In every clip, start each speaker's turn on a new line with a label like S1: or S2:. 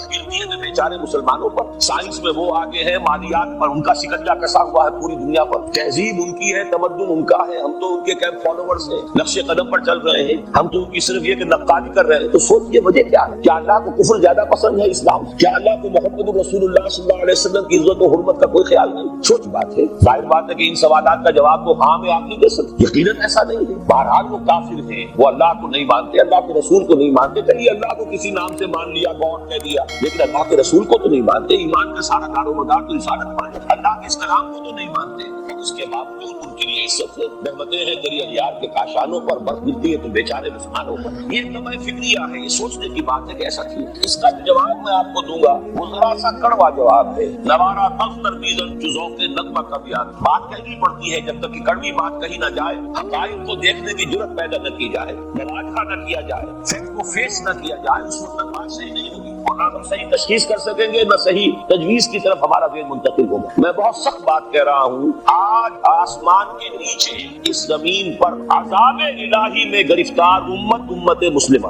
S1: برف گرتی ہے تو بیچارے مسلمانوں پر. سائنس میں وہ آگے ہیں, مالیات پر ان کا شکنجا کسا ہوا ہے پوری دنیا پر. تہذیب ان کی ہے, تمدن ان کا ہے, ہم تو ان کے کیمپ فالوورز ہیں, نقش قدم پر چل رہے ہیں. ہم تو ان کی صرف یہ کہ نقادی کر رہے ہیں. تو سوچئے وجہ کیا ہے؟ کیا اللہ کو کفر زیادہ پسند ہے اسلام؟ کیا اللہ کو محمد رسول اللہ صلی اللہ علیہ وسلم کی عزت و حرمت کا کوئی خیال نہیں؟ چھوٹی بات ہے. ظاہر بات ہے کہ ان سوالات کا جواب تو ہاں میں آپ نہیں دے سکتے. یقیناً ایسا نہیں ہے. بہرحال وہ کافر ہیں, وہ اللہ کو نہیں مانتے, اللہ کے رسول کو نہیں مانتے. چلیے اللہ کو کسی نام سے مان لیا, گاڈ کہہ دیا, لیکن اللہ کے رسول کو تو نہیں مانتے. ایمان کا سارا دار و مدار تو رسالت پر ہے. اللہ کے اس کلام کو تو نہیں مانتے. اس کے باوجود ان کے لیے عزت ہے, رحمتیں ہیں دریا یار کے کاشانوں پر, برف گرتی ہے تو بیچارے مسلمانوں پر. یہ طبع فکریہ ہے, یہ سوچنے کی بات ہے کہ ایسا کیوں. اس کا جواب میں آپ کو دوں گا, وہ ذرا سا کڑوا جواب ہے. نوارا تلخ ترمیزن جو ذوق نغمہ کا بیان. بات کہنی پڑتی ہے جب تک کہ کڑوی بات کہی نہ جائے, حقائق کو دیکھنے کی جرت پیدا نہ کی جائے, مواجہہ نہ کیا جائے, فیکٹ کو فیس نہ کیا جائے, اس وقت تک بات صحیح نہیں ہوگی. اور نہ ہم صحیح تشخیص کر سکیں گے, نہ صحیح تجویز کی طرف ہمارا ذہن منتقل ہوگا. میں بہت سخت بات کہہ رہا ہوں. آج آسمان کے نیچے اس زمین پر عذاب الہی میں گرفتار امت مسلمہ.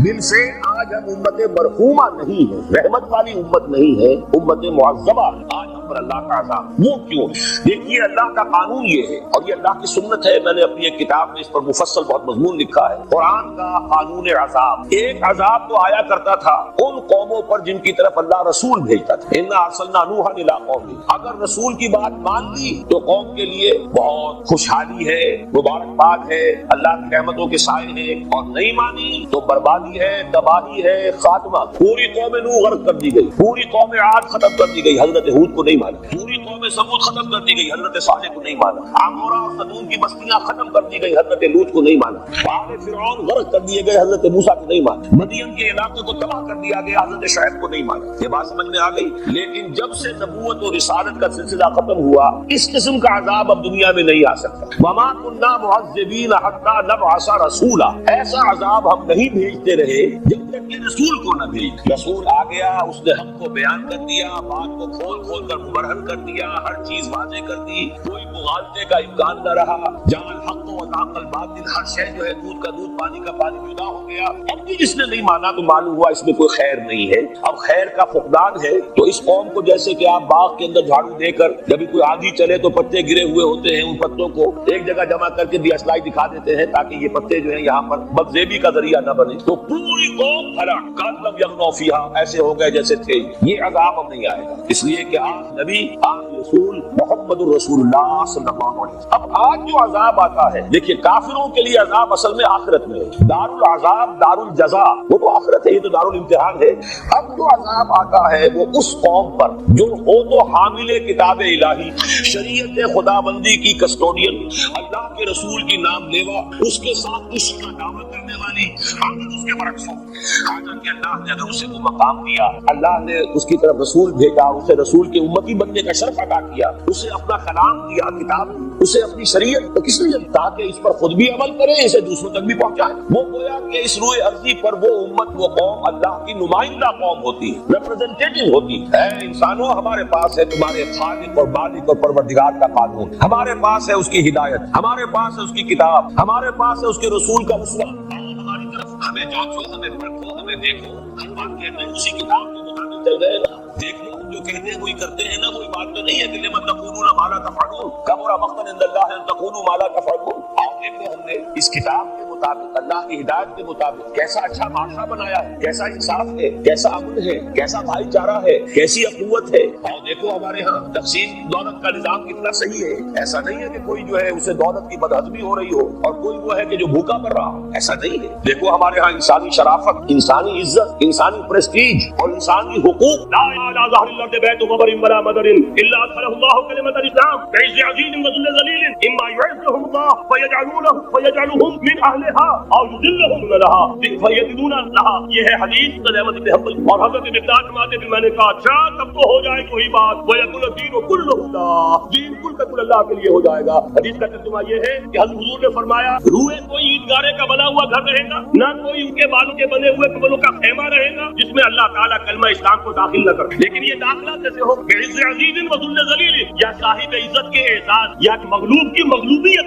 S1: بالفعل آج ہم امت مرحومہ نہیں ہے, رحمت والی امت نہیں ہے, امت معذبہ. آج ہم پر اللہ کا عذاب. وہ کیوں؟ دیکھیے اللہ کا قانون یہ ہے, اور یہ اللہ کی سنت ہے. میں نے اپنی ایک کتاب میں اس پر مفصل بہت مضمون لکھا ہے. قرآن کا قانون عذاب. ایک عذاب تو آیا کرتا تھا ان قوموں پر جن کی طرف اللہ رسول بھیجتا تھا. انا ارسلنا نوحا الی قومہ. اگر رسول کی بات مان لی تو قوم کے لیے بہت خوشحالی ہے, مبارکباد ہے, اللہ کی رحمتوں کے سائے ہیں. اور نہیں مانی تو بربادی ہے, تباہی ہے, خاتمہ. پوری قوم نوح غرق کر دی گئی, پوری قوم عاد ختم کر دی گئی, حضرت ہود کو نہیں مانا. پوری قوم سمود ختم کر دی گئی, حضرت صالح کو نہیں مانا. عمورہ اور صدوم کی بستیاں ختم کر دی گئی, حضرت لوط کو نہیں مانا. آل فرعون غرق کر دیے گئے, حضرت موسیٰ کو نہیں مانا. مدین کے علاقے کو تباہ کر دیا گیا, حضرت شعیب کو نہیں مانا. یہ بات سمجھ میں آ گئی. لیکن جب سے نبوت اور رسالت کا سلسلہ ختم ہوا, اس قسم کا عذاب اب دنیا میں نہیں آ سکتا. وما كنا معذبین حتی نبعث رسولا. ایسا عذاب ہم نہیں بھیجتے رہے جب تک کہ رسول کو نہ بھیج. رسول آ گیا, اس نے حق کو بیان کر دیا, بات کو کھول کھول کر مبرہن کر دیا, ہر چیز واضح کر دی, کوئی مغالطے کا امکان نہ رہا. جعل الحق وذاق الباطل. ہر شے جو ہے دودھ کا دودھ, پانی کا پانی جدا ہو گیا. اب بھی جس نے نہیں مانا تو معلوم ہوا اس میں کوئی خیر نہیں ہے. اب خیر کا فقدان ہے. تو اس قوم کو جیسے کہ آپ باغ کے اندر جھاڑو دے کر جب کوئی آندھی چلے تو پتے گرے ہوئے ہوتے ہیں, ان پتوں کو ایک جگہ جمع کر کے دیاسلائی دکھا دیتے ہیں تاکہ یہ پتے جو ہیں یہاں پر بدزیبی کا ذریعہ نہ بنے. تو پوری قوم ہلاک, کالم یغنوا فیہا, ایسے ہو گئے جیسے تھے. یہ عذاب اب نہیں آئے گا, اس لیے کہ آج نبی, آج رسول محمد رسول اللہ صلی اللہ علیہ وسلم. اب آج جو عذاب آتا ہے, دیکھیے کافروں کے لیے عذاب اصل میں آخرت میں ہے. دار العذاب دار الجزا, وہ تو آخرت ہے, یہ تو دار الامتحان ہے. اب جو عذاب آتا ہے وہ اس قوم پر جو ہو تو حامل کتاب الہی, شریعت خدا بندی کی کسٹوڈین, اللہ کے رسول کی نام لیوا, اس کے ساتھ اس کا دعوت کرنے والی, اگر اس کے برعکس ہو. حالانکہ اللہ نے اگر اسے وہ مقام دیا, اللہ نے اس کی طرف رسول بھیجا, اسے رسول کے امتی بننے کا شرف عطا کیا, اسے اپنا کلام دیا, کتاب, اسے اپنی شریعت, تو کس لیے؟ تاکہ اس پر خود بھی عمل کرے, اسے دوسروں تک بھی پہنچائے. وہ گویا کہ اس روئے ارضی پر وہ امت, وہ قوم اللہ کی نمائندہ قوم ہوتی ہے, ریپرزینٹیٹو ہوتی ہے. اے انسانوں, ہمارے پاس ہے تمہارے خالق اور مالک اور پروردگار کا قانون, ہمارے پاس ہے اس کی ہدایت, ہمارے پاس ہے اس کی کتاب, ہمارے پاس ہے اس کے رسول کا اسوہ. ہماری طرف ہمیں جانچو, ہمیں پرکھو, ہمیں دیکھو, ہم بات کہتے ہیں اسی کتاب کے مطابق چل رہے ہیں نا. دیکھ لو, جو کہتے ہیں وہی کرتے ہیں نا. کوئی بات تو نہیں ہے کہ لما تقولون ما لا تفعلون, کبر مقتا عند اللہ ان تقولوا ما لا تفعلون. آپ دیکھو, ہم نے اس کتاب کے مطابق, اللہ کی ہدایت کے مطابق کیسا اچھا معاشرہ بنایا ہے, کیسا انصاف ہے, کیسا امن ہے, کیسا بھائی چارہ ہے, کیسی اخوت ہے. اور دیکھو ہمارے ہاں تقسیم دولت کا نظام کتنا صحیح ہے. ایسا نہیں ہے کہ کوئی جو ہے اسے دولت کی بدہضمی ہو رہی ہو اور کوئی وہ ہے کہ جو بھوکا مر رہا ہو, ایسا نہیں ہے. دیکھو ہمارے ہاں انسانی شرافت, انسانی عزت, انسانی پریسٹیج اور انسانی حقوق. لا الہ الا اللہ بیت مبر ولا مدر الا ادخلہ اللہ کلمۃ الاسلام بعز عزیز وذل ذلیل اما يعزهم الله فيجعلهم من اهلها او يذلهم لها فيدلون لها. یہ ہے حدیث احمد بن حنبل. اور حضرت مقداد فرماتے ہیں, میں نے کہا اچھا تب تو ہو جائے کوئی بات, ويكون الدين كله لله, دین کل کا کل اللہ کے لیے ہو جائے گا. حدیث کا ترجمہ یہ ہے کہ حضرت حضور نے فرمایا, روئے کوئی عیدگاہ کا بنا ہوا گھر رہے گا, نہ کوئی ان کے بالوں کے بنے ہوئے کملوں کا خیمہ رہے گا جس میں اللہ تعالیٰ کلمہ اسلام کو داخل نہ کرے. لیکن یہ داخلہ جیسے ہو بعز عزیز وذل ذلیل, یا صاحب عزت کے اعزاز یا مغلوب کی مغلوبیت,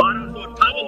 S1: 1258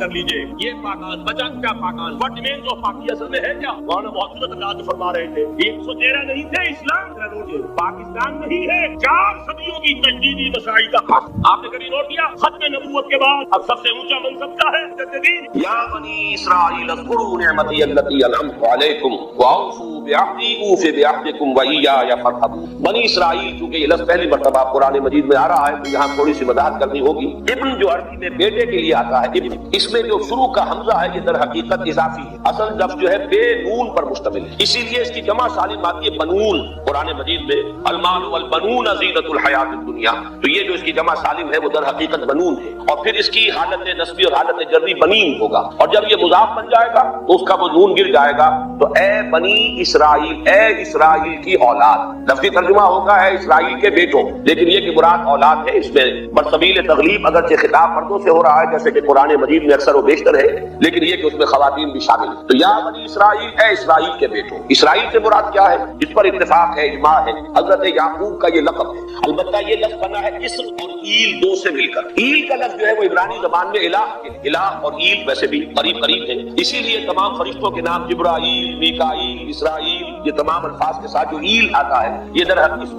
S1: کر لیجئے. یہ پاکان بچا کیا پاکان وٹ مینز آف پاکی اصل میں ہے کیا؟ مولانا محمد انداز فرما رہے تھے 113 نہیں تھے اسلام کا نوٹ پاکستان نہیں ہے 4 صدیوں کی تجدیدی مساعی کا خط. آپ نے کبھی نوٹ کیا ختم نبوت کے بعد اب سب سے اونچا منصب کیا ہے؟ مجددین یا بنی اسرائیل اذکروا نعمتی التی انعمت علیکم واوفوا بعہدی اوف بعہدکم وایای فارہبون. بنی اسرائیل چونکہ یہ لفظ پہلی مرتبہ قرآن مجید میں آ رہا ہے تو یہاں تھوڑی سی وضاحت کرنی ہوگی. ابن جو عربی میں بیٹے کے لیے آتا ہے ابن اس میں جو شروع کا حمزہ ہے یہ در حقیقت اضافی ہے. اصل لفظ جو ہے بے نون پر مشتمل ہے اسی لیے اس کی جمع سالم آتی ہے بنون. قرآن مجید میں المال والبنون زینت الحیات الدنیا تو یہ جو اس کی جمع سالم ہے وہ در حقیقت بنون ہے. اور پھر اس کی حالت نسبی اور حالت جری بنین ہوگا اور جب یہ مضاف بن جائے گا تو اس کا وہ نون گر جائے گا تو اے بنی اسرائیل اے اسرائیل کی اولاد. لفظی ترجمہ ہوگا اے اسرائیل کے بیٹوں لیکن یہ کہ مراد اولاد ہے. اس میں برسبیل تغلیب اگرچہ خطاب مردوں سے ہو رہا ہے جیسے کہ قرآن مجید میں اکثر و بیشتر ہے لیکن یہ کہ اس میں خواتین بھی شامل ہیں. تو یا بنی اسرائیل اے اسرائیل کے بیٹوں. اسرائیل سے مراد کیا ہے؟ اس پر اتفاق ہے اجماع ہے. حضرت یعقوب کا یہ لقب ہے. البتہ یہ لفظ بنا ہے اسر اور ایل دو سے مل کر. ایل کا لفظ جو ہے وہ عبرانی زبان میں الہ اور ایل ویسے بھی قریب قریب ہے اسی لیے تمام فرشتوں کے نام جبرائیل میکائیل اسرائیل یہ تمام الفاظ کے ساتھ جو ایل آتا ہے یہ در حقیقت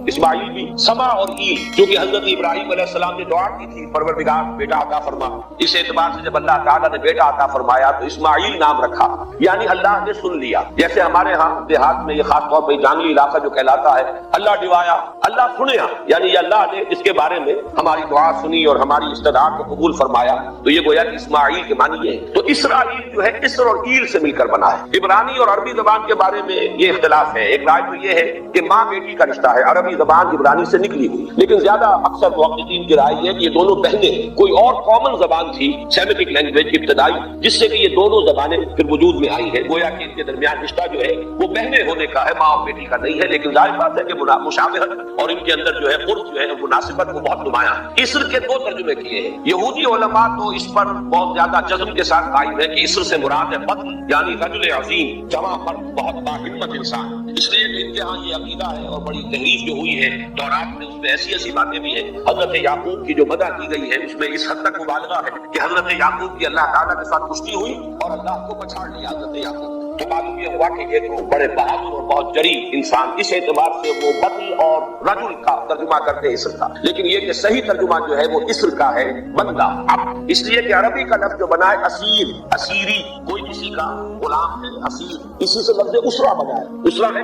S1: اسماعیل بھی سما اور ایل کیونکہ حضرت ابراہیم علیہ السلام نے دعا کی تھی پروردگار بیٹا عطا فرما. اس اعتبار سے جب اللہ تعالیٰ نے بیٹا عطا فرمایا تو اسماعیل نام رکھا یعنی اللہ نے سن لیا. جیسے ہمارے ہاں دیہات میں یہ خاص طور پہ جانگلی علاقہ جو کہلاتا ہے اللہ ڈوایا اللہ سنیا یعنی اللہ نے اس کے بارے میں ہماری دعا سنی اور ہماری استدعا کو قبول فرمایا. تو یہ گویا کہ اسماعیل کے معنی ہے. تو اسرائیل جو ہے اسر اور ایل سے مل کر بنا ہے. عبرانی اور عربی زبان کے بارے میں یہ اختلاف ہے. ایک رائے تو یہ ہے کہ ماں بیٹی کا رشتہ ہے. عربی زبان عبرانی سے نکلی ہوئی لیکن زیادہ اکثر محققین کی رائے ہے کہ یہ دونوں بہنیں کوئی اور کامن زبان تھی سیمیٹک لینگویج ابتدائی جس سے کہ یہ دونوں زبانیں پھر وجود میں آئی ہیں. گویا کہ ان کے درمیان رشتہ جو ہے وہ بہنیں ہونے کا ہے ماں اور بیٹی کا نہیں ہے لیکن ظاہر بات ہے کہ مشابہت اور ان کے اندر جو ہے قرب جو ہے مناسبت وہ بہت نمایاں ہے. اسر کے 2 ترجمے کیے ہیں. یہودی علماء تو اس پر بہت زیادہ جزم کے ساتھ قائم ہے کہ اسر سے مراد ہے بطن یعنی رجل عظیم جمع مرد بہت باہمت انسان. اس لیے کہ ان کے ہاں یہ عقیدہ ہے اور بڑی تحریف جو ہوئی ہے تورات میں اس میں ایسی باتیں بھی ہیں. حضرت یعقوب کی جو مدح کی گئی ہے اس میں اس حد تک مبالغہ ہے کہ حضرت یعقوب کی اللہ تعالیٰ کے ساتھ کشتی ہوئی اور اللہ کو پچھاڑ لیا حضرت یعقوب. تو معلوم یہ ہوا کہ یہ تو بڑے بہادر اور بہت جری انسان اس اعتبار سے وہ بطن اور رجل کا ترجمہ کرتے ہیں اسر کا لیکن یہ کہ صحیح ترجمہ جو ہے وہ اسر کا ہے بندہ. اب اس لیے کہ عربی کا لفظ جو بنا ہے اسیر اسیری کوئی کسی کا غلام ہے اسیر اسی سے لفظ اسرا بنا ہے. اسرا ہے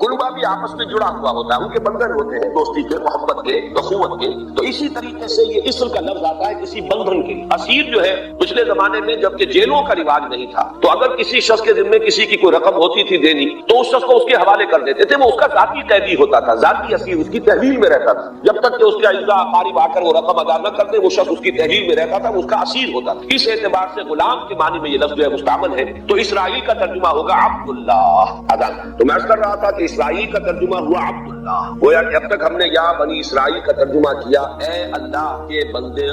S1: کلبہ بھی آپس میں جڑا ہوا ہوتا ہے ان کے بندھن ہوتے ہیں دوستی کے محبت کے اخوت کے. تو اسی طریقے سے یہ اسر کا لفظ آتا ہے کسی بندھن کے. اسیر جو ہے پچھلے زمانے میں جبکہ جیلوں کا رواج نہیں تھا تو اگر کسی شخص کے ذمے کسی کی کوئی رقم ہوتی تھی دینی تو اس شخص کو اس کے حوالے کر دیتے تھے. وہ اس کا ذاتی قیدی ہوتا تھا ذاتی اسیر اس کی تحویل میں رہتا تھا جب تک کہ اس کے اعزاء اقارب آ کر وہ رقم ادا نہ کرتے وہ شخص اس کی تحویل میں رہتا تھا وہ اس کا اسیر ہوتا تھا. اس اعتبار سے غلام کے معنی میں یہ لفظ جو ہے مستعمل ہے. تو اسرائیل کا ترجمہ ہوگا عبداللہ ادا. تو میں عرض کر رہا تھا کہ اسرائیل کا ترجمہ ہوا عبداللہ. گویا کہ اب تک ہم نے یا بنی اسرائیل کا ترجمہ کیا اے اللہ کے بندے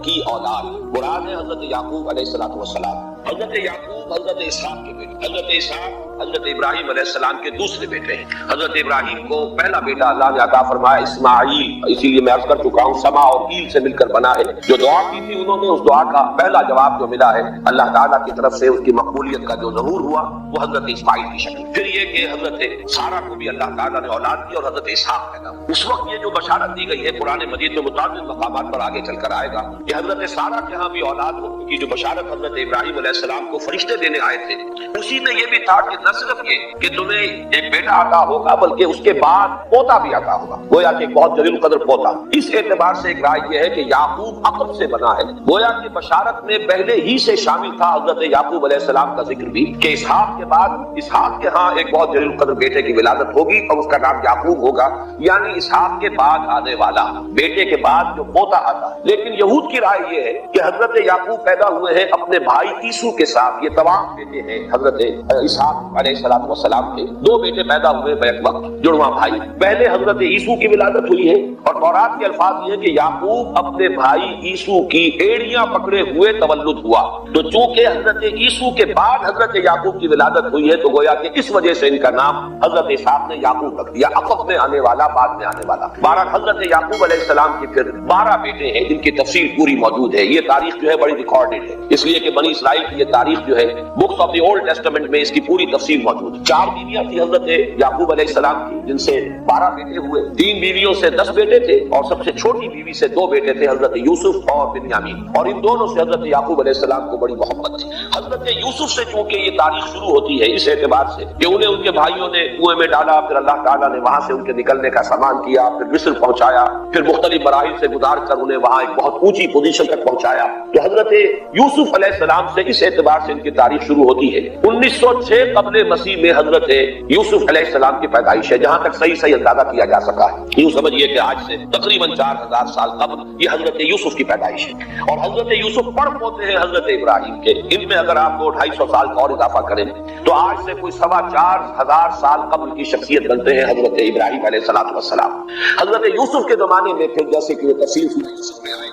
S1: کی اولاد. مراد ہے حضرت یعقوب علیہ السلام. حضرت یعقوب حضرت اسحاق کے بیٹے. حضرت اسحاق حضرت ابراہیم علیہ السلام کے دوسرے بیٹے ہیں. حضرت ابراہیم کو پہلا بیٹا اللہ نے عطا فرمایا اسماعیل. اسی لیے میں عرض کر چکا ہوں سما اور ایل سے مل کر بنا ہے. جو دعا کی تھی انہوں نے اس دعا کا پہلا جواب جو ملا ہے اللہ تعالیٰ کی طرف سے اس کی مقبولیت کا جو ظہور ہوا وہ حضرت اسماعیل کی شکل. پھر یہ کہ حضرت سارہ کو بھی اللہ تعالیٰ نے اولاد دی اور حضرت اسحاق پیدا ہوئے. اس وقت یہ جو بشارت دی گئی ہے قرآن مجید میں متعدد مقامات پر آگے چل کر آئے گا کہ حضرت سارہ کے ہاں بھی اولاد کی جو بشارت حضرت ابراہیم علیہ السلام کو فرشتے دینے آئے تھے اسی میں یہ بھی تھا کہ نہ صرف یہ کہ تمہیں ایک بیٹا عطا ہوگا بلکہ اس کے بعد پوتا بھی عطا ہوگا. گویا کہ ایک بہت جلیل قدر پوتا. اس اعتبار سے ایک رائے یہ ہے کہ یعقوب عقب سے بنا ہے. گویا کہ بشارت میں پہلے ہی سے شامل تھا حضرت یعقوب علیہ السلام کا ذکر بھی کہ اسحاق کے بعد اسحاق کے ہاں ایک بہت جلیل قدر بیٹے کی ولادت ہوگی اور اس کا نام یعقوب ہوگا یعنی اسحاق کے بعد آنے والا بیٹے کے بعد جو پوتا آتا ہے. لیکن یہود کی رائے یہ ہے کہ حضرت یعقوب پیدا ہوئے ہیں اپنے بھائی عیسو کے ساتھ. یہ
S2: جوان بیٹے ہیں حضرت اسحاق علیہ السلام کے، 2 بیٹے پیدا ہوئے بیک وقت، جڑواں بھائی۔ پہلے حضرت عیسو کی ولادت ہوئی ہے، اور تورات کے الفاظ یہ ہیں کہ یعقوب اپنے بھائی عیسو کی ایڑیاں پکڑے ہوئے تولد ہوا، تو چونکہ حضرت عیسو کے بعد حضرت یعقوب کی ولادت ہوئی ہے تو گویا کہ اس وجہ سے ان کا نام حضرت اسحاق نے یعقوب رکھ دیا، عقب میں آنے والا، بعد میں آنے والا۔ بہرحال حضرت یعقوب علیہ السلام کے پھر 12 بیٹے ہیں جن کی تفصیل پوری موجود ہے۔ یہ تاریخ جو ہے بڑی ریکارڈڈ ہے، اس لیے کہ بنی اسرائیل کی یہ تاریخ جو ہے books of the old testament میں اس کی پوری تفصیل موجود ہے۔ 4 بیویاں تھی حضرت یعقوب علیہ السلام کی جن سے 12 بیٹے ہوئے، 3 بیویوں سے 10 بیٹے تھے، اور سب سے چھوٹی بیوی سے 2 بیٹے تھے، حضرت یوسف اور بنیامین، اور ان دونوں سے حضرت یعقوب علیہ السلام کو بڑی محبت تھی۔ حضرت یوسف سے چونکہ یہ تاریخ شروع ہوتی ہے اس اعتبار سے کہ انہیں ان کے بھائیوں نے کنویں میں ڈالا، پھر اللہ تعالیٰ نے وہاں سے ان کے نکلنے کا سامان کیا، پھر مصر پہنچایا، پھر مختلف مراحل سے گزار کر انہیں وہاں ایک بہت اونچی پوزیشن تک پہنچایا، تو حضرت یوسف علیہ السلام سے اس اعتبار سے ان کی تاریخ شروع ہوتی ہے۔ 1906 قبل مسیح میں حضرت یوسف علیہ السلام کی پیدائش ہے، جہاں تک صحیح اندازہ کیا جا سکا ہے۔ یوں سمجھیے کہ آج سے تقریباً 4000 سال قبل یہ حضرت یوسف کی پیدائش ہے، اور حضرت یوسف پڑ پوتے ہیں حضرت ابراہیم کے۔ ان میں اگر آپ کو 250 سال کا اور اضافہ کریں تو آج سے کوئی 4,2500 سال قبل کی شخصیت بنتے ہیں حضرت ابراہیم علیہ السلام۔ حضرت یوسف کے زمانے میں پھر جیسے کہ وہ تفصیل سورہ یوسف میں آئے،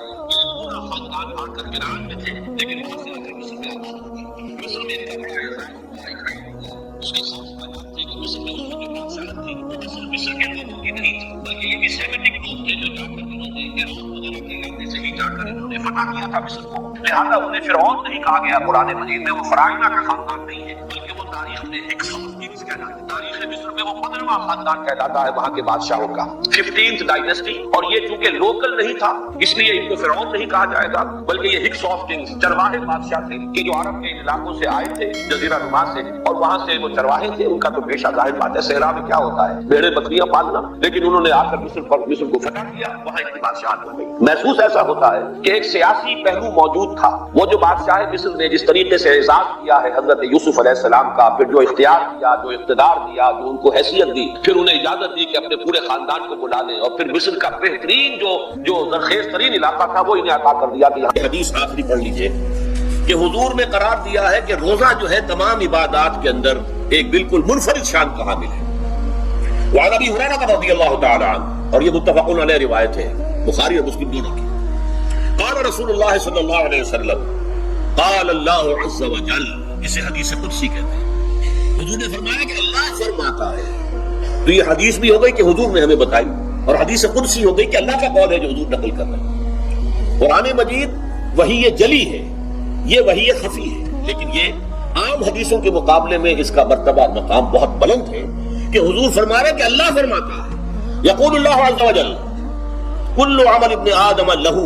S2: پورا خاندان آ کر کنعان میں تھے، لیکن وہاں سے آ کر مصر میں آ گئے۔ مصر میں ان کا بڑا عزائم، اس کے ساتھ بات تھی کہ مصر میں اس وقت بادشاہت تھی، وہ صرف مصر کے لوگوں کی نہیں تھی بلکہ یہ بھی سیمیٹک لوگ تھے جو جا کر انہوں نے عراق وغیرہ کے علاقے سے ہی جا کر انہوں نے فتح کیا تھا مصر کو، لہٰذا انہیں فرعون نہیں کہا گیا قرآن مجید میں، وہ فراعنہ کا خاندان نہیں ہے بلکہ وہ تاریخ میں ہکس آف کنگز کہلاتا ہے۔ تاریخ مصر میں وہ 15واں خاندان کہلاتا ہے وہاں کے بادشاہوں کا، 15th ڈائنیسٹی، اور یہ چونکہ لوکل نہیں تھا اس لیے ان کو فرعون نہیں کہا جائے گا بلکہ یہ ہکس آف کنگز، چرواہے بادشاہ تھے کہ جو عرب کے علاقوں سے آئے تھے جزیرہ نما سے، اور وہاں سے وہ چرواہے تھے۔ ان کا تو پیشہ ظاہر بات ہے صحرا میں کیا ہوتا ہے، بھیڑیں بکریاں پالنا، لیکن انہوں نے آ کر مصر کو فتح کیا، وہاں ان کی بادشاہت ہو گئی۔ محسوس ایسا ہوتا ہے کہ ایک سیاسی پہلو موجود تھا، وہ جو بادشاہ مصر نے جس طریقے سے اعزاز کیا ہے حضرت یوسف علیہ السلام کا، پھر جو اختیار دیا، جو اقتدار دیا، جو ان کو حیثیت دی، پھر انہیں اجازت دی کہ اپنے پورے خاندان کو بلا لیں، اور پھر مصر کا بہترین جو زرخیز ترین علاقہ تھا وہ انہیں عطا کر دیا کہ یہاں حدیث آخری پڑھ لیجئے کہ حضور نے قرار دیا ہے کہ روزہ جو ہے تمام عبادات کے اندر ایک بالکل منفرد شان کا حامل ہے۔ وعن ابی ہریرہ رضی اللہ تعالی عنہ، اور یہ متفق علیہ روایت ہے بخاری اور مسلم دونوں کی، قال رسول اللہ صلی اللہ علیہ وسلم قال اللہ عز وجل، اسے حدیث قدسی کہتے ہیں، حضور نے فرمایا کہ اللہ فرماتا ہے۔ تو یہ حدیث بھی ہو گئی کہ حضور نے ہمیں بتائی، اور حدیث قدسی ہو گئی کہ اللہ کا قول ہے جو حضور نقل کر رہے ہیں۔ قرآن مجید وحی جلی ہے، یہ وحی خفی ہے، لیکن یہ عام حدیثوں کے مقابلے میں اس کا مرتبہ مقام بہت بلند ہے کہ حضور فرما رہے ہیں کہ اللہ فرماتا ہے، یقول اللہ عز وجل کل عمل ابن آدم لہو،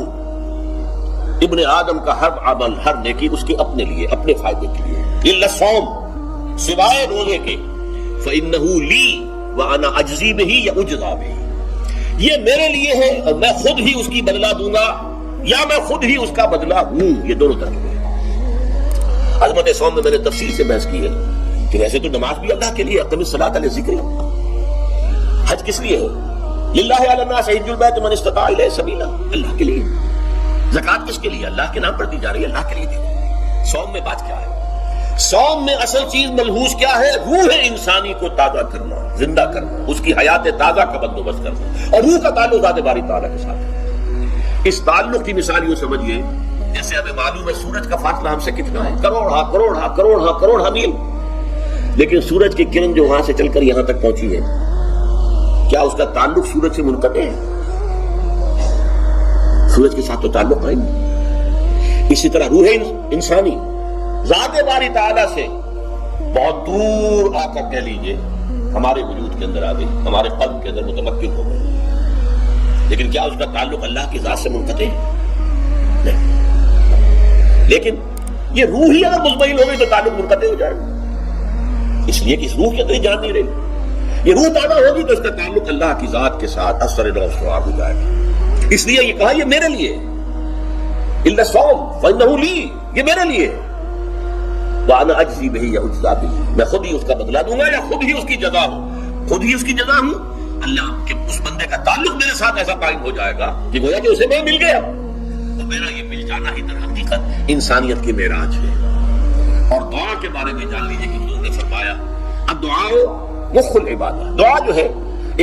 S2: ابن آدم کا ہر عمل، ہر نیکی اس کے اپنے لیے، اپنے فائدے کے لیے، الا الصوم، سوائے روزے کے، فإنہ لی وأنا اجزی بہ یا اجزا بہ، یہ میرے لیے ہے اور میں خود ہی اس کی بدلہ دوں گا یا میں خود ہی اس کا بدلہ ہوں۔ یہ دونوں ترجمے ہیں۔ عظمت صوم میں میں نے تفصیل سے بحث کی ہے کہ ویسے تو نماز بھی اللہ کے لیے، اقم الصلاۃ لذکری، حج کس لیے ہے؟ للہ علی الناس حج البیت من استطاع الیہ سبیلا، اللہ کے لیے۔ زکوٰۃ کس کے لیے؟ اللہ کے نام پر دی جا رہی ہے، اللہ کے لیے دی جا رہی ہے۔ صوم میں بات کیا ہے؟ صوم میں اصل چیز ملحوظ کیا ہے؟ روح انسانی کو تازہ کرنا، زندہ کرنا، اس کی حیات تازہ کا بندوبست کرنا، اور روح کا تعلق ذات باری تعالیٰ کے ساتھ ہے۔ اس تعلق کی مثال یوں سمجھیے جیسے ہمیں معلوم ہے سورج کا فاصلہ ہم سے کتنا ہے، کروڑ میل، لیکن سورج کی کرن جو وہاں سے چل کر یہاں تک پہنچی ہے، کیا اس کا تعلق سورج سے منقطع ہے؟ سورج کے ساتھ تو تعلق ہے نہیں۔ اسی طرح روح انسانی ذات باری تعالیٰ سے بہت دور آ کر کہہ لیجئے ہمارے وجود کے اندر آ گئی، ہمارے قلب کے اندر متمکن ہو گئی، لیکن کیا اس کا تعلق اللہ کی ذات سے منقطع ہے؟ نہیں۔ لیکن یہ روح ہی اگر مزمحل ہو گئی تو تعلق منقطع ہو جائے گا، اس لیے کہ اس روح کے اندر جان نہیں رہی۔ یہ روح پیدا ہوگی تو اس کا تعلق اللہ کی ذات کے ساتھ اثر نو استوار ہو جائے گا۔ اس لیے یہ کہا یہ میرے لیے، الا الصوم فإنہ لی، یہ میرے لیے، وأنا أجزي به یا اجزا به، میں خود ہی اس کا بدلہ دوں گا یا خود ہی اس کی جزا ہوں، خود ہی اس کی جزا ہوں۔ اللہ کے اس بندے کا تعلق میرے ساتھ ایسا قائم ہو جائے گا کہ گویا کہ اسے میں مل گیا، اور میرا یہ مل جانا ہی در حقیقت انسانیت کی معراج ہے۔ اور دعا کے بارے میں جان لیجیے کہ حضور نے فرمایا الدعاء مخ العبادہ، دعا جو ہے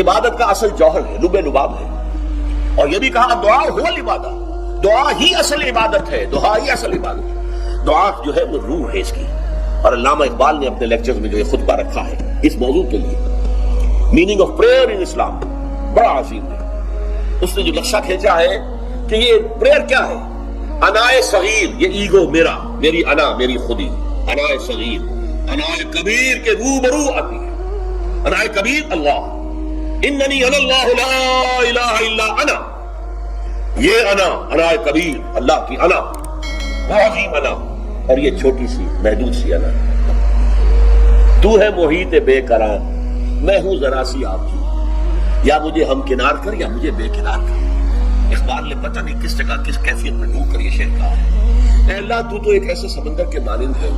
S2: عبادت کا اصل جوہر ہے، لب لباب ہے. اور یہ بھی کہا الدعاء هو العبادہ، دعا ہی اصل عبادت ہے، دعا ہی اصل عبادت ہے. دعا جو ہے وہ روح ہے اس کی. اور علامہ اقبال نے اپنے لیکچرز میں جو یہ خطبہ رکھا ہے اس موضوع کے لیے، میننگ آف پریئر ان اسلام، بڑا عظیم ہے. اس نے جو نقشہ کھینچا ہے کہ یہ پریئر کیا ہے. انائے صغیر، یہ ایگو میرا، میری انا، میری خودی، انائے صغیر. انائے کبیر کے روبرو آتی ہے. انائے کبیر اللہ، اننی انا اللہ لا الہ الا انا. یہ انا، انائے کبیر، اللہ کی انا، بہت عظیم انا. اور یہ چھوٹی سی محدود سی انا. تو ہے محیط بے قرار، میں ہوں ذرا سی آپ کی، یا مجھے ہم کنار کر یا مجھے بے کنار کر. اقبال نے پتہ نہیں کس جگہ کس کیفیت میں ڈھونڈ کر یہ شعر کہا ہے. اے اللہ تو ایک ایسے سمندر کے مانند ہے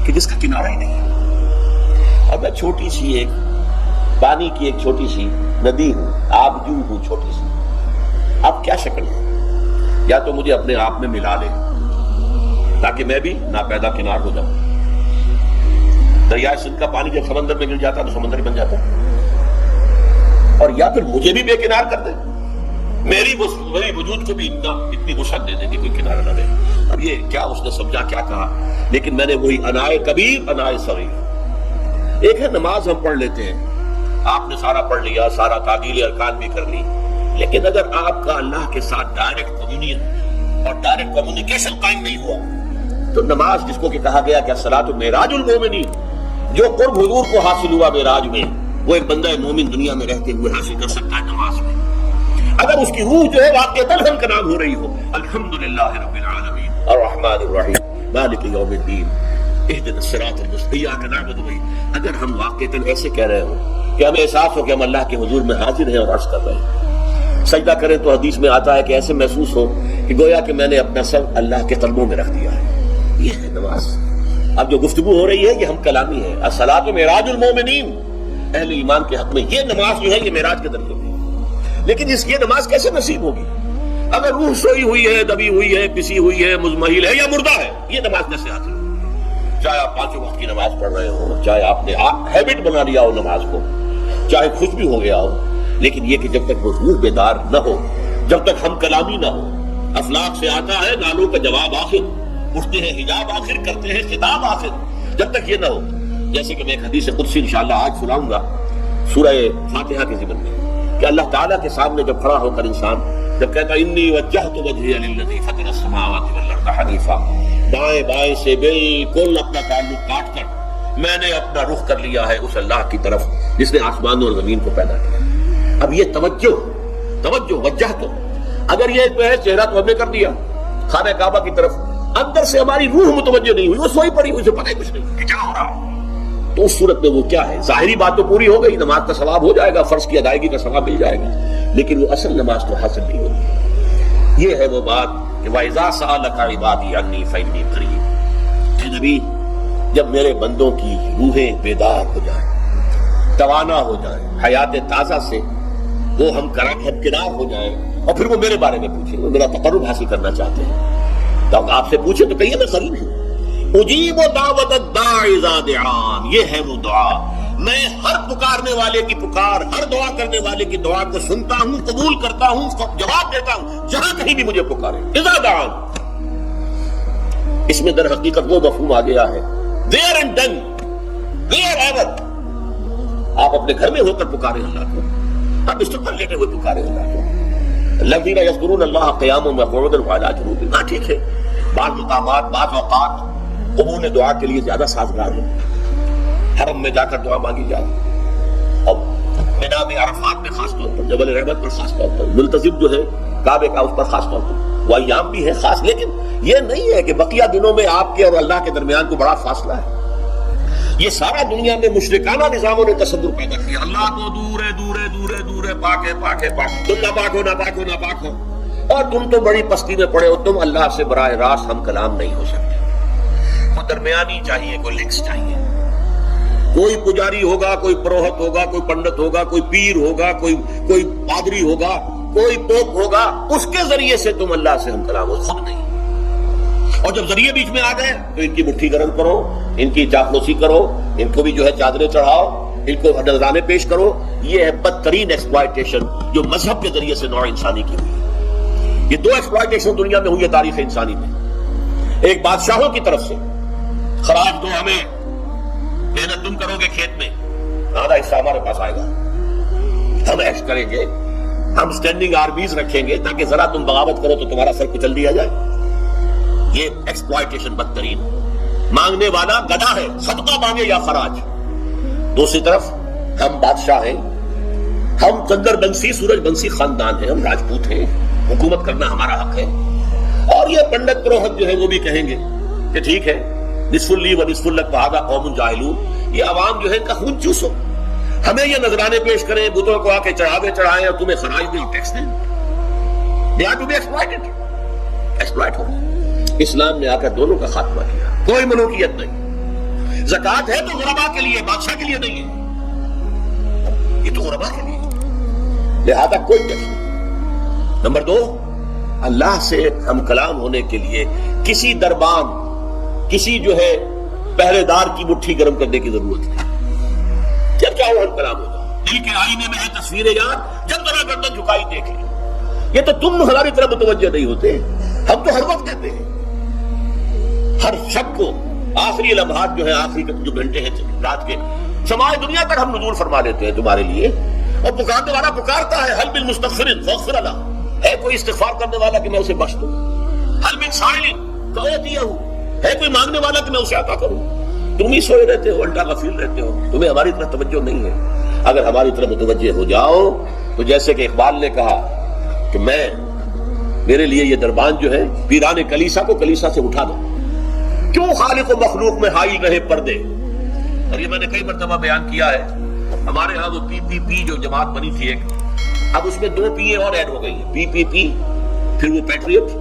S2: کہ جس کا کنارہ ہی نہیں، اور میں چھوٹی سی ایک پانی کی ایک چھوٹی سی ندی ہوں، آبجو ہوں چھوٹی سی. اب کیا شکل ہے؟ یا تو مجھے اپنے آپ میں ملا لے تاکہ میں بھی ناپیدا کنار ہو جاؤں. دریائے سندھ کا پانی جب سمندر میں گر جاتا تو سمندر ہی بن جاتا، اور یا پھر مجھے بھی بے کنار کر دے، میری وجود کو بھی اتنی وسعت دے دے کہ کوئی کنارہ نہ رہے. اب یہ کیا اس نے سمجھا، کیا کہا؟ لیکن میں نے وہی انائے کبیر انائے صغیر. ایک ہے نماز ہم پڑھ لیتے ہیں، آپ نے سارا پڑھ لیا، سارا تعدیل ارکان بھی کر لی، لیکن اگر آپ کا اللہ کے ساتھ ڈائریکٹ کمیونین اور ڈائریکٹ کمیونیکیشن قائم نہیں ہوا تو نماز، جس کو کہ کہا گیا کہ الصلاۃ معراج المومنین، جو قرب حضور کو حاصل ہوا معراج میں، وہ ایک بندہ مومن دنیا میں رہتے ہوئے حاصل کر سکتا ہے نماز میں، اگر اس کی روح جو ہے واقعتاً ہم کا نام ہو رہی ہو. الحمدللہ رب العالمین الرحمن الرحیم مالک یوم الدین اہدنا الصراط المستقیم ایاک نعبد و ایاک. اگر ہم واقعتاً ایسے کہہ رہے ہوں کہ ہمیں احساس ہو کہ ہم اللہ کے حضور میں حاضر ہیں اور عرض کر رہے ہیں، سجدہ کریں تو حدیث میں آتا ہے کہ ایسے محسوس ہو کہ گویا کہ میں نے اپنا سر اللہ کے قدموں میں رکھ دیا ہے. یہ ہے نماز. اب جو گفتگو ہو رہی ہے یہ ہم کلامی ہے. الصلاۃ معراج المومنین، اہل ایمان کے حق میں یہ نماز جو ہے یہ معراج کے درجے میں. لیکن یہ نماز کیسے نصیب ہوگی اگر روح سوئی ہوئی ہے، دبی ہوئی ہے، پسی ہوئی ہے، مزمحل ہے یا مردہ ہے؟ یہ نماز کیسے حاصل ہوگی؟ چاہے آپ 5 وقت کی نماز پڑھ رہے ہو، چاہے آپ نے ہیبٹ بنا لیا ہو نماز کو، چاہے خوش بھی ہو گیا ہو، لیکن یہ کہ جب تک وہ روح بیدار نہ ہو، جب تک ہم کلامی نہ ہو. افلاک سے آتا ہے نالوں کا جواب آخر، اٹھتے ہیں حجاب آخر، کرتے ہیں خطاب آخر. جب تک یہ نہ ہو، جیسے کہ میں ایک حدیث قدسی انشاءاللہ آج سناؤں گا سورہ فاتحہ کے ضمن میں، کہ اللہ تعالیٰ کے سامنے جب کھڑا ہو کر انسان جب کہتا ہے انی وجہت وجہی للذی فطر السماوات والارض حنیفا، دائیں بائیں سے بالکل اپنا تعلق کاٹ کر میں نے اپنا رخ کر لیا ہے اس اللہ کی طرف جس نے آسمانوں اور زمین کو پیدا کیا. اب یہ توجہ وجہت، اگر یہ ہے چہرہ تو ہم نے کر دیا خانہ کعبہ کی طرف، اندر سے ہماری روح متوجہ نہیں ہوئی، وہ سوئی پڑی ہوئی، اسے پتہ ہی کچھ نہیں کہ کیا ہو رہا ہے، تو اس صورت میں وہ کیا ہے؟ ظاہری بات تو پوری ہو گئی، نماز کا ثواب ہو جائے گا، فرض کی ادائیگی کا ثواب مل جائے گا، لیکن وہ اصل نماز تو حاصل نہیں ہوگی. یہ ہے وہ بات کہ وَإِذَا سَأَلَكَ عِبَادِي عَنِّي فَإِنِّي قَرِيبٌ. اے نبی، جب میرے بندوں کی روحیں بیدار ہو جائیں، توانا ہو جائیں، حیات تازہ سے وہ ہم کنار ہو جائیں، اور پھر وہ میرے بارے میں پوچھیں، وہ میرا تقرب حاصل کرنا چاہتے ہیں، تو آپ سے پوچھیں تو کہیے میں قریب ہوں. اجیب دعوت الداعی اذا دعان، یہ ہے وہ دعا، میں ہر پکارنے والے کی پکار، ہر دعا کرنے والے کی دعا کو سنتا ہوں، قبول کرتا ہوں، جواب دیتا ہوں جہاں کہیں بھی مجھے پکارے. اذا دعان، اس میں در حقیقت وہ مفہوم آ گیا ہے there and done, wherever. آپ اپنے گھر میں ہو کر پکارے اللہ کو، آپ بستر پر لیٹے ہوئے پکارے اللہ کو. الذین یذکرون اللہ قیاما وقعودا وعلی جنوبہم. ہاں ٹھیک ہے، بعض مقامات بعض اوقات قبول دعا کے لیے زیادہ سازگار ہے، حرم میں جا کر دعا مانگی جائے، اور مینا میں عرفات میں خاص طور پر، جبل رحمت پر خاص طور پر، ملتزم جو ہے کعبے کا اس پر خاص طور پر، وہ ایام بھی ہے خاص. لیکن یہ نہیں ہے کہ بقیہ دنوں میں آپ کے اور اللہ کے درمیان کو بڑا فاصلہ ہے. یہ سارا دنیا میں مشرکانہ نظاموں نے تصور پیدا کیا، اللہ تو دور ہے، دور ہے، دور ہے، دور ہے، پاک ہے، پاک ہے، پاک، تم نہ پاک ہو، نہ پاک ہو، نہ پاک ہو، اور تم تو بڑی پستی میں پڑے ہو، تم اللہ سے براہ راست ہم کلام نہیں ہو سکتے. وہ درمیانی چاہیے، کوئی لنکس چاہیے، کوئی پجاری ہوگا، کوئی پروہت ہوگا، کوئی پنڈت ہوگا، کوئی پیر ہوگا، کوئی پادری ہوگا، کوئی پوپ ہوگا، اس کے ذریعے سے تم اللہ سے ہم کلام ہو، خود نہیں. اور جب ذریعے بیچ میں آ گئے تو ان کی مٹھی گرم کرو، ان کی چاپلوسی کرو، ان کو بھی جو ہے چادریں چڑھاؤ، ان کو نذرانے پیش کرو. یہ ہے بدترین ایکسپلائٹیشن جو مذہب کے ذریعے سے نوع انسانی کی ہوئی ہے. یہ 2 ایکسپلائٹیشن دنیا میں ہوئی ہے تاریخ انسانی میں. ایک بادشاہوں کی طرف سے خراج دو ہمیں، محنت تم کرو گے کھیت میں، آدھا حصہ ہمارے پاس آئے گا، ہم ایش کریں گے، ہم اسٹینڈنگ آرمیز رکھیں گے تاکہ ذرا تم بغاوت کرو تو تمہارا سر کچل دیا جائے. یہ ایکسپلائٹیشن بدترین. مانگنے والا گدھا ہے، صدقہ مانگے یا خراج. دوسری طرف ہم بادشاہ ہیں، ہم چندر بنسی سورج بنسی خاندان ہیں، ہم راجپوت ہیں، حکومت کرنا ہمارا حق ہے. اور یہ پنڈت پروہت جو ہے وہ بھی کہیں گے کہ ٹھیک ہے، نصف لی و نصف لک وہذا قوم جاہلون، یہ عوام جو ہے ان کا خون چوسو، ہمیں یہ نذرانے پیش کریں، بتوں کو آ کے چڑھاوے چڑھائیں اور تمہیں خراج دیں، ٹیکس دیں. They are to be exploited. Exploit ہو. اسلام نے آ کر دونوں کا خاتمہ کیا. کوئی ملوکیت نہیں. زکوٰۃ ہے تو غربا کے لیے، بادشاہ کے لیے نہیں ہے، یہ تو غربا کے لیے، لہذا کوئی ٹیکس نہیں. نمبر 2، اللہ سے ہم کلام ہونے کے لیے کسی دربان، کسی جو ہے پہرے دار کی مٹھی گرم کرنے کی ضرورت نہیں. جب چاہو ہم کلام ہو جاؤ. دل کے آئینے میں ہے تصویریں یاد، جب ذرا گردن جھکائی دیکھ لی. یہ تو تم ہماری طرف متوجہ نہیں ہوتے، ہم تو ہر وقت کہتے ہیں، ہر شب کو آخری لمحات جو ہے، آخری جو گھنٹے ہیں رات کے، سماع دنیا تک ہم نزول فرما لیتے ہیں تمہارے لیے. اور پکارنے والا پکارتا ہے، حل من مستغفر فاغفر له، ہے کوئی استغفار کرنے والا کہ میں اسے بخش دوں. حل من سائل فاعطیہ، ہے کوئی مانگنے والا کہ میں اسے عطا کروں. تم ہی سوئے رہتے ہو، الٹا غفیر رہتے ہو، تمہیں ہماری طرف توجہ نہیں ہے. اگر ہماری طرف متوجہ ہو جاؤ تو جیسے کہ اقبال نے کہا کہ میرے لیے یہ دربان جو ہے پیران کلیسا کو کلیسا سے اٹھا دو، کیوں خالق و مخلوق میں حائل رہے پردے. اور یہ میں نے کئی مرتبہ بیان کیا ہے، ہمارے ہاں وہ PPP جو جماعت بنی تھی ایک، اب اس میں 2 پی اور ایڈ ہو گئی ہیں، PPP، پھر وہ پیٹریٹ،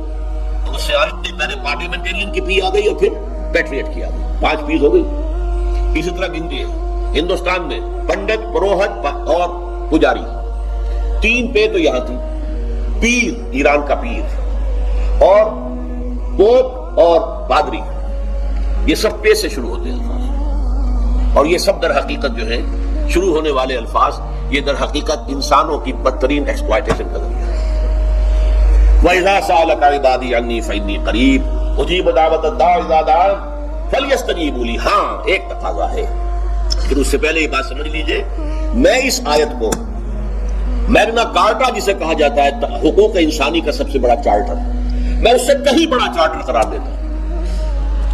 S2: اور اس سے پہلے پارلیمنٹیرین کی پی آ گئی اور پھر پیٹریٹ کی آ گئی، 5 پیز ہو گئی. اسی طرح گنتی ہے ہندوستان میں پنڈت، پروہت اور پجاری، 3 پے تو یہاں تھی. پیر، ایران کا پیر، اور پوپ اور پادری، یہ سب پے سے شروع ہوتے ہیں الفاظ. اور یہ سب در حقیقت جو ہے شروع ہونے والے الفاظ، یہ در حقیقت انسانوں کی بدترین ایکسپلائٹیشن کا ذریعہ ہے. وَإِذَا سَأَلَكَ عِبَادِي عَنِّي فَإِنِّي قَرِيبٌ أُجِيبُ دَعْوَةَ الدَّاعِ إِذَا دَعَانِ فَلْيَسْتَجِيبُوا لِي. ہاں، ایک تقاضا ہے، پھر اس سے پہلے یہ بات سمجھ لیجئے، میں اس آیت کو میگنا کارٹا جسے کہا جاتا ہے حقوق انسانی کا سب سے بڑا چارٹر، میں اس سے کہیں بڑا چارٹر قرار دیتا ہوں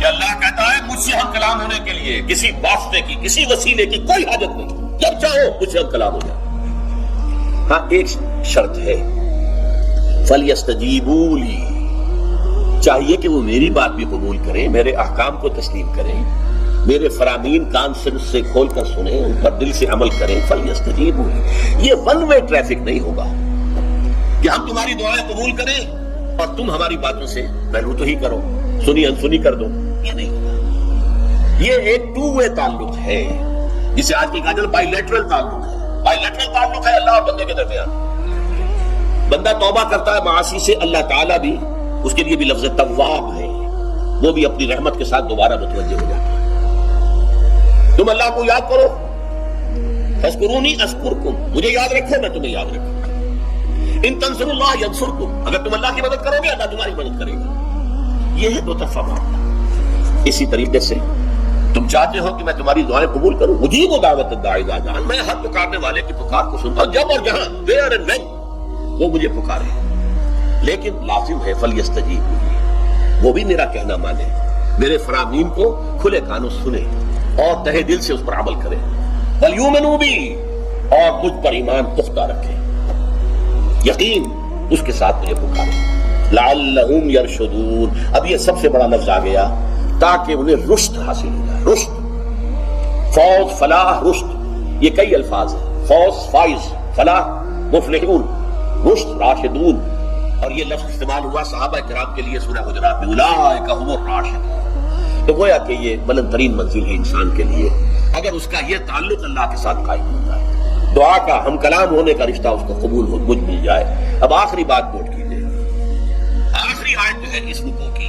S2: کہ اللہ کہتا ہے مجھ سے ہم کلام ہونے کے لیے کسی واسطے کی، کسی وسیلے کی کوئی حاجت نہیں، جب چاہو مجھ سے ہم کلام ہو جائے. ہاں ایک شرط ہے، فَلْيَسْتَجِيبُوا لِي، چاہیے کہ وہ میری بات بھی قبول کریں، میرے احکام کو تسلیم کریں، میرے فرامین کان سے کھول کر سنیں، ان پر دل سے عمل کریں. فَلْيَسْتَجِيبُوا لِي، یہ ون وے ٹریفک نہیں ہوگا کہ ہم تمہاری دعائیں قبول کریں اور تم ہماری باتوں سے پہلو تو ہی کرو، سنی انسنی کر دو. یہ نہیں ہوگا. یہ ایک 2 وے تعلق ہے، جسے آج کی کہا جاتا ہے بائی لیٹرل تعلق ہے. بائی لیٹرل تعلق ہے اللہ اور بندے کے درمیان. بندہ توبہ کرتا ہے معاصی سے، اللہ تعالیٰ بھی اس کے لیے بھی لفظ تواب ہے، وہ بھی اپنی رحمت کے ساتھ دوبارہ متوجہ ہو جاتا ہے. تم اللہ کو یاد کرو، فاذکرونی اذکرکم، مجھے یاد رکھو میں تمہیں یاد رکھوں. ان تنصروا اللہ ینصرکم، اگر تم اللہ کی مدد کرو گے اللہ تمہاری مدد کرے گا. یہ ہے 2 طرفہ معاملہ. اسی طریقے سے تم چاہتے ہو کہ میں تمہاری دعائیں قبول کروں، اجیب دعوت الداعی اذا دعان، میں ہر پکارنے والے کی پکار کو سنتا ہوں جب اور جہاں، ویئر اینڈ وین وہ مجھے پکارے. لیکن لازم ہے فلیستجیبوا لی، وہ بھی میرا کہنا مانے، میرے فرامین کو کھلے کانوں سنے اور تہہ دل سے اس پر عمل کرے. وَلْيُؤْمِنُوا بِي، اور مجھ پر ایمان پختہ رکھے، یقین اس کے ساتھ مجھے پکارے. لَعَلَّهُمْ يَرْشُدُونَ، اب یہ سب سے بڑا لفظ آ گیا تاکہ انہیں رشد حاصل ہو جائے. رشد، فوز، فلاح، رشد، یہ کئی الفاظ ہیں. فوز فائز، فلاح مفلحون، رشد راشدون. اور یہ لفظ استعمال ہوا صحابہ کرام کے لیے سورہ حجرات میں، اولئک هم الراشدون. تو گویا کہ یہ بلند ترین منزل ہے انسان کے لیے اگر اس کا یہ تعلق اللہ کے ساتھ قائم ہوتا ہے، دعا کا ہم کلام ہونے کا رشتہ اس کو قبول ہو مجھ مل جائے. اب آخری بات نوٹ کیجیے، آخری آیت جو ہے اس رکوع کی